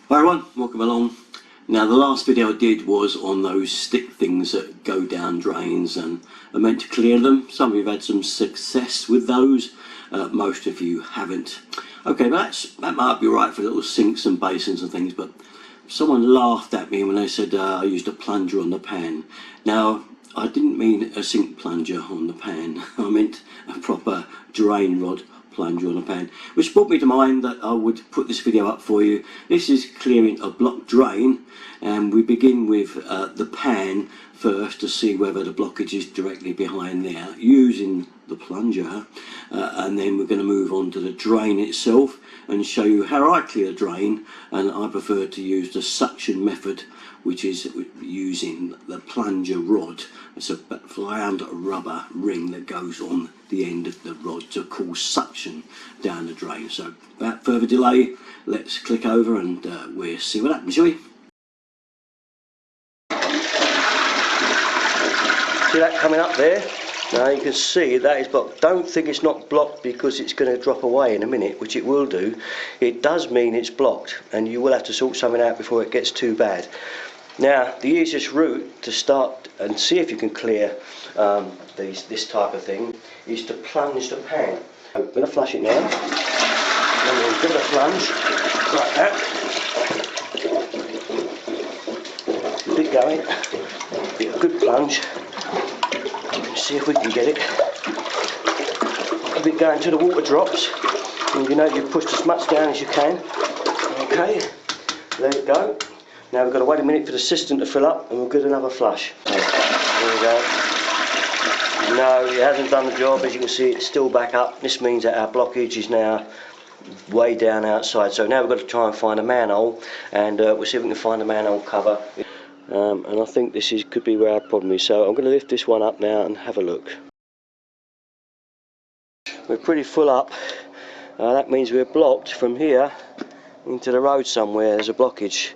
Hi everyone, welcome along. Now the last video I did was on those stick things that go down drains, and I meant to clear them. Some of you have had some success with those, most of you haven't. Okay, but that might be right for little sinks and basins and things, but someone laughed at me when they said I used a plunger on the pan. Now I didn't mean a sink plunger on the pan, I meant a proper drain rod plunger on a pan, which brought me to mind that I would put this video up for you. This is clearing a blocked drain, and we begin with the pan first to see whether the blockage is directly behind there using the plunger, and then we're going to move on to the drain itself and show you how I clear the drain. And I prefer to use the suction method, which is using the plunger rod. It's a round rubber ring that goes on the end of the rod to cause suction down the drain. So without further delay, let's click over and we'll see what happens, shall we? See that coming up there? Now you can see that is blocked. Don't think it's not blocked because it's going to drop away in a minute, which it will do. It does mean it's blocked, and you will have to sort something out before it gets too bad. Now the easiest route to start and see if you can clear this type of thing is to plunge the pan. I'm going to flush it now, and we'll give it a plunge like that. Keep it going, get a good plunge. See if we can get it. Keep it going till the water drops, and you know you've pushed as much down as you can. Okay, let it go. Now we've got to wait a minute for the cistern to fill up, and we'll get another flush. There we go. No, it hasn't done the job. As you can see, it's still back up. This means that our blockage is now way down outside. So now we've got to try and find a manhole, and we'll see if we can find a manhole cover. And I think this could be where our problem is. So I'm going to lift this one up now and have a look. We're pretty full up. That means we're blocked from here into the road somewhere. There's a blockage.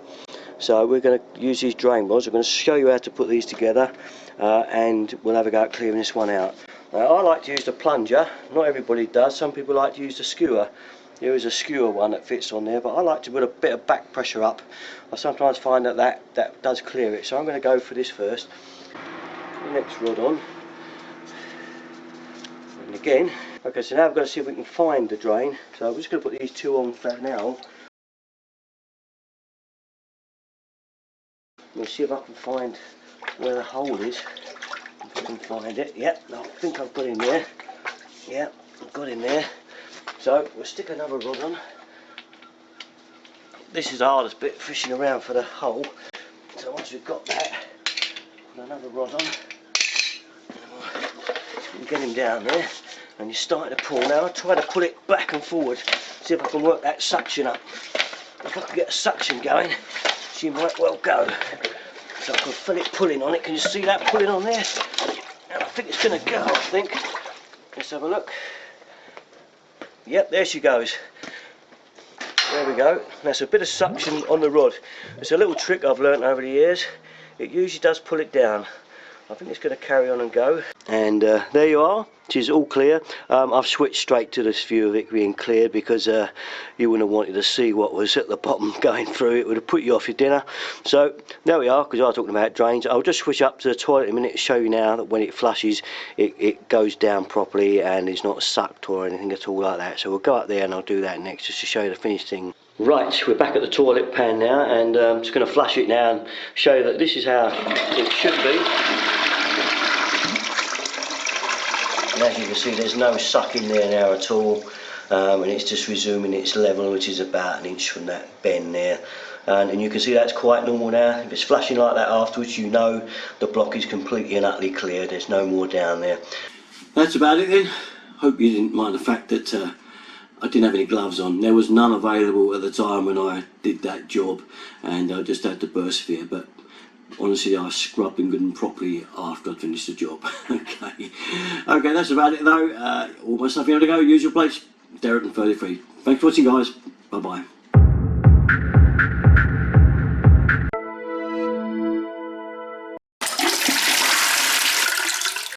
So we're going to use these drain rods. I'm going to show you how to put these together, and we'll have a go at clearing this one out. I like to use the plunger. Not everybody does. Some people like to use the skewer. There is a skewer one that fits on there, but I like to put a bit of back pressure up. I sometimes find that does clear it. So I'm going to go for this first. Put the next rod on. And again. Okay, so now I've got to see if we can find the drain. So I'm just going to put these two on for now. We'll see if I can find where the hole is. If I can find it. Yep, I think I've got in there. Yep, I've got in there. So we'll stick another rod on. This is the hardest bit, fishing around for the hole. So once we've got that, put another rod on. You get him down there, and you're starting to pull. Now I try to pull it back and forward, see if I can work that suction up. If I can get a suction going, she might well go. So I can feel it pulling on it. Can you see that pulling on there? And I think it's going to go, I think. Let's have a look. Yep, there she goes. There we go. That's a bit of suction on the rod. It's a little trick I've learnt over the years. It usually does pull it down. I think it's going to carry on and go. And there you are. She's all clear. I've switched straight to this view of it being cleared because you wouldn't have wanted to see what was at the bottom going through. It would have put you off your dinner. So there we are, because I was talking about drains. I'll just switch up to the toilet in a minute to show you now that when it flushes, it goes down properly and is not sucked or anything at all like that. So we'll go up there and I'll do that next just to show you the finished thing. Right, we're back at the toilet pan now, and I'm just going to flush it now and show you that this is how it should be. And as you can see, there's no suck in there now at all, and it's just resuming its level, which is about an inch from that bend there. And you can see that's quite normal now. If it's flashing like that afterwards, you know the block is completely and utterly clear. There's no more down there. That's about it then. Hope you didn't mind the fact that I didn't have any gloves on. There was none available at the time when I did that job, and I just had to persevere. But honestly, I scrubbed them good and properly after I'd finished the job. Okay, that's about it though. All my stuff you know to go. Use your plates. Derek and 33. Thanks for watching, guys. Bye bye.